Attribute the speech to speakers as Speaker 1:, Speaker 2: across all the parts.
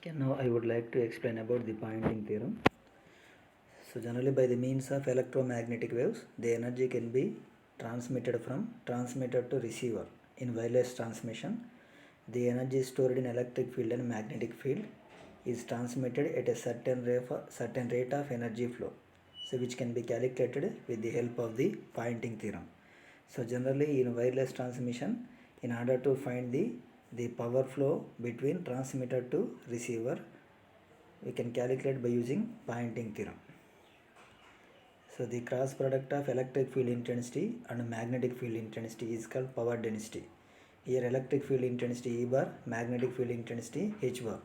Speaker 1: Okay, now I would like to explain about the Poynting theorem. So generally by the means of electromagnetic waves, the energy can be transmitted from transmitter to receiver. In wireless transmission, the energy stored in electric field and magnetic field is transmitted at a certain rate of energy flow, so which can be calculated with the help of the Poynting theorem. So generally in wireless transmission, in order to find the power flow between transmitter to receiver, we can calculate by using Poynting theorem. So the cross product of electric field intensity and magnetic field intensity is called power density. Here electric field intensity E bar, magnetic field intensity H bar.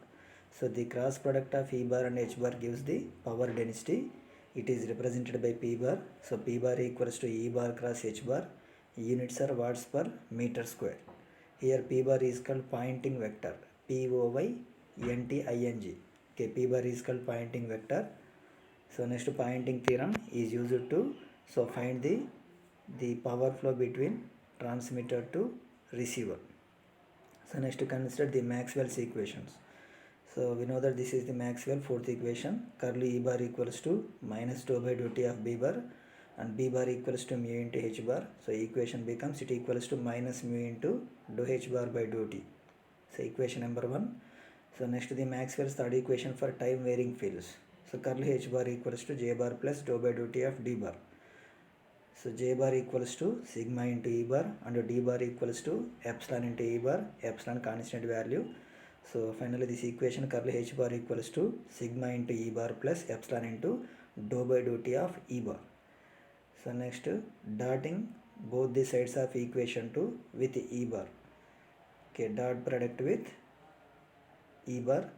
Speaker 1: So the cross product of E bar and H bar gives the power density. It is represented by P bar. So P bar equals to E bar cross H bar. Units are watts per meter square. Here P bar is called Poynting vector. Poynting. Okay, P bar is called Poynting vector. So next Poynting theorem is used to find the power flow between transmitter to receiver. So next to consider the Maxwell's equations. So we know that this is the Maxwell fourth equation. Curly E bar equals to minus dou by dou t of B bar and B bar equals to mu into H bar. So equation becomes it equals to minus mu into dou H bar by dou t. So equation number 1. So next the Maxwell's third equation for time varying fields. So curly H bar equals to J bar plus dou by dou t of D bar. So J bar equals to sigma into E bar and D bar equals to epsilon into E bar, epsilon constant value. So finally this equation curly H bar equals to sigma into E bar plus epsilon into dou by dou t of E bar. So next dotting both the sides of equation 2 with E bar. Okay, dot product with E bar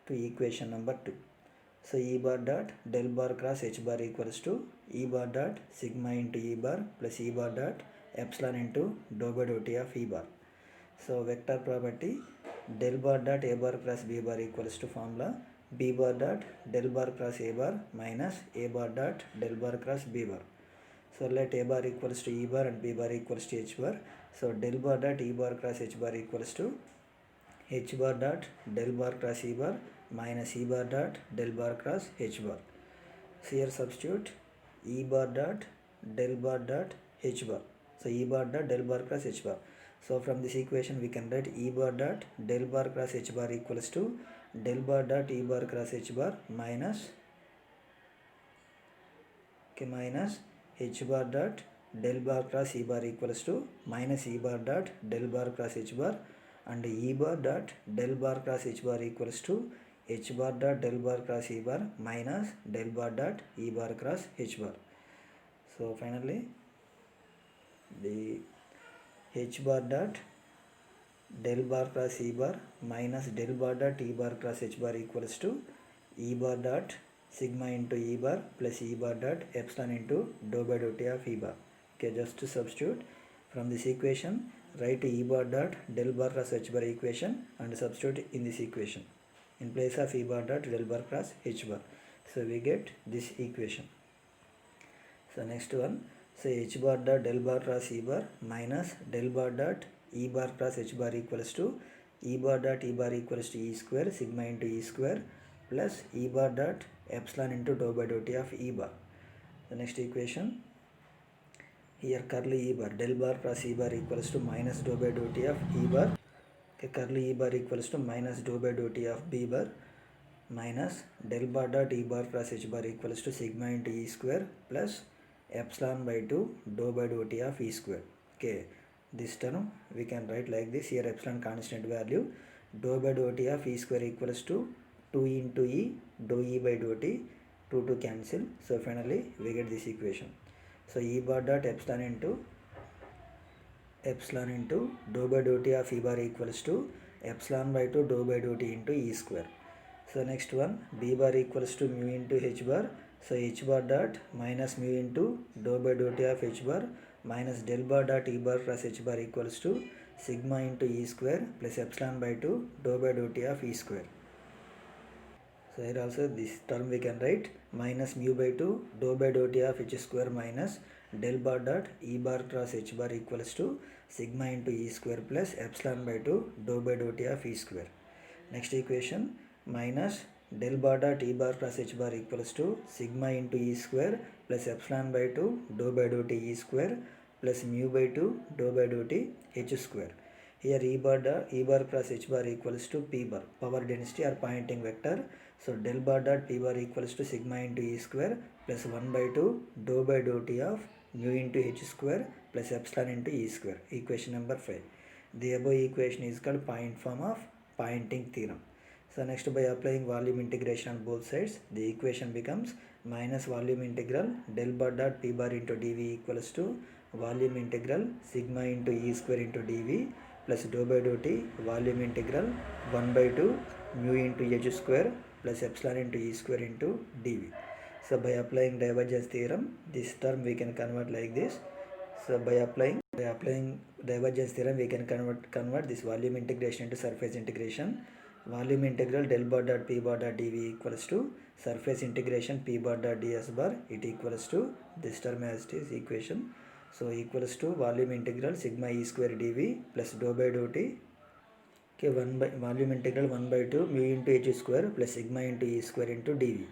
Speaker 1: to equation number 2. So E bar dot del bar cross H bar equals to E bar dot sigma into E bar plus E bar dot epsilon into dou by dou t of E bar. So vector property del bar dot A bar cross B bar equals to formula B bar dot del bar cross A bar minus A bar dot del bar cross B bar. So let A bar equals to E bar and B bar equals to H bar. So del bar dot E bar cross H bar equals to H bar dot del bar cross E bar minus E bar dot del bar cross H bar. So here substitute E bar dot del bar dot H bar. So E bar dot del bar cross H bar. So from this equation we can write E bar dot del bar cross H bar equals to del bar dot E bar cross H bar minus H bar dot del bar cross E bar equals to minus E bar dot del bar cross H bar and E bar dot del bar cross H bar equals to H bar dot del bar cross E bar minus del bar dot E bar cross H bar. So finally the H bar dot del bar cross E bar minus del bar dot E bar cross H bar equals to E bar dot sigma into E bar plus E bar dot epsilon into dou by dou t of E bar. Okay, just to substitute from this equation, write E bar dot del bar cross H bar equation and substitute in this equation in place of E bar dot del bar cross H bar. So we get this equation. So next one, so H bar dot del bar cross E bar minus del bar dot E bar cross H bar equals to E bar dot E bar equals to E square sigma into E square plus E bar dot epsilon into dou by dou t of E bar. The next equation, here curly E bar del bar cross E bar equals to minus dou by dou t of E bar. Okay, curly E bar equals to minus dou by dou t of B bar minus del bar dot E bar cross H bar equals to sigma into E square plus epsilon by 2 dou by dou t of E square. Okay, this term we can write like this. Here epsilon constant value, dou by dou t of E square equals to 2 into E dou E by dou t, 2 to cancel. So finally we get this equation. So E bar dot epsilon into dou by dou t of E bar equals to epsilon by 2 dou by dou t into E square. So next one, B bar equals to mu into H bar. So H bar dot minus mu into dou by dou t of H bar minus del bar dot E bar plus H bar equals to sigma into E square plus epsilon by 2 dou by dou t of E square. So here also this term we can write minus mu by 2 dou by dou t of H square minus del bar dot E bar cross H bar equals to sigma into E square plus epsilon by 2 dou by dou t of E square. Next equation, minus del bar dot E bar plus H bar equals to sigma into E square plus epsilon by 2 dou by dou t E square plus mu by 2 dou by dou t H square. Here E bar plus H bar equals to P bar, power density or Poynting vector. So del bar dot P bar equals to sigma into E square plus 1 by 2 dou by dou t of mu into H square plus epsilon into E square. Equation number 5. The above equation is called point form of Poynting theorem. So next, by applying volume integration on both sides, the equation becomes minus volume integral del bar dot P bar into dV equals to volume integral sigma into E square into dV plus dou by dou t volume integral 1 by 2 mu into H square plus epsilon into E square into dV. So by applying divergence theorem, this term we can convert like this. So by applying divergence theorem, we can convert this volume integration into surface integration. Volume integral del bar dot P bar dot dV equals to surface integration P bar dot ds bar. It equals to this term as it is equation. So equals to volume integral sigma E square dV plus dou by dou t. Okay, 1 by volume integral 1 by 2 mu into H square plus sigma into E square into dV.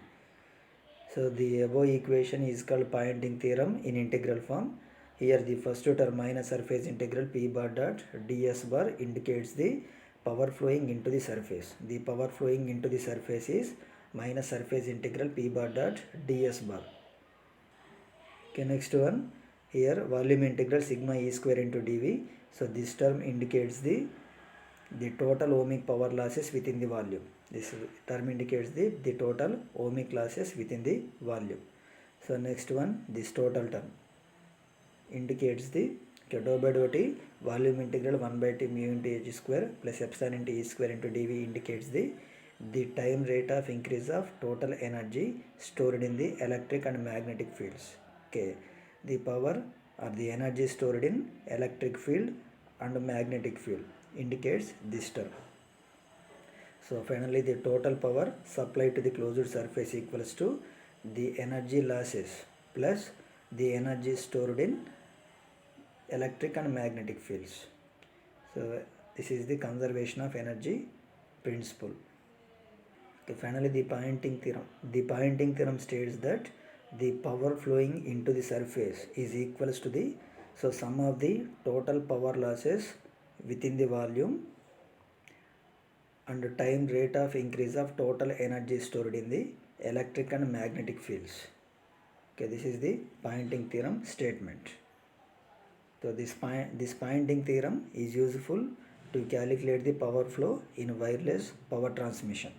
Speaker 1: So the above equation is called Poynting theorem in integral form. Here the first term minus surface integral P bar dot ds bar indicates the power flowing into the surface. The power flowing into the surface is minus surface integral P bar dot ds bar. Okay, next one, here volume integral sigma E square into dV. So this term indicates the total ohmic power losses within the volume. This term indicates the total ohmic losses within the volume. So next one, this total term indicates the dou by dou t volume integral 1 by t mu into H square plus epsilon into E square into dV indicates the time rate of increase of total energy stored in the electric and magnetic fields. Okay, the power or the energy stored in electric field and magnetic field indicates this term. So finally the total power supplied to the closed surface equals to the energy losses plus the energy stored in electric and magnetic fields. So this is the conservation of energy principle. Okay, finally the Poynting theorem. The Poynting theorem states that the power flowing into the surface is equals to the sum of the total power losses within the volume and time rate of increase of total energy stored in the electric and magnetic fields. Okay, this is the Poynting theorem statement. So this Poynting theorem is useful to calculate the power flow in wireless power transmission.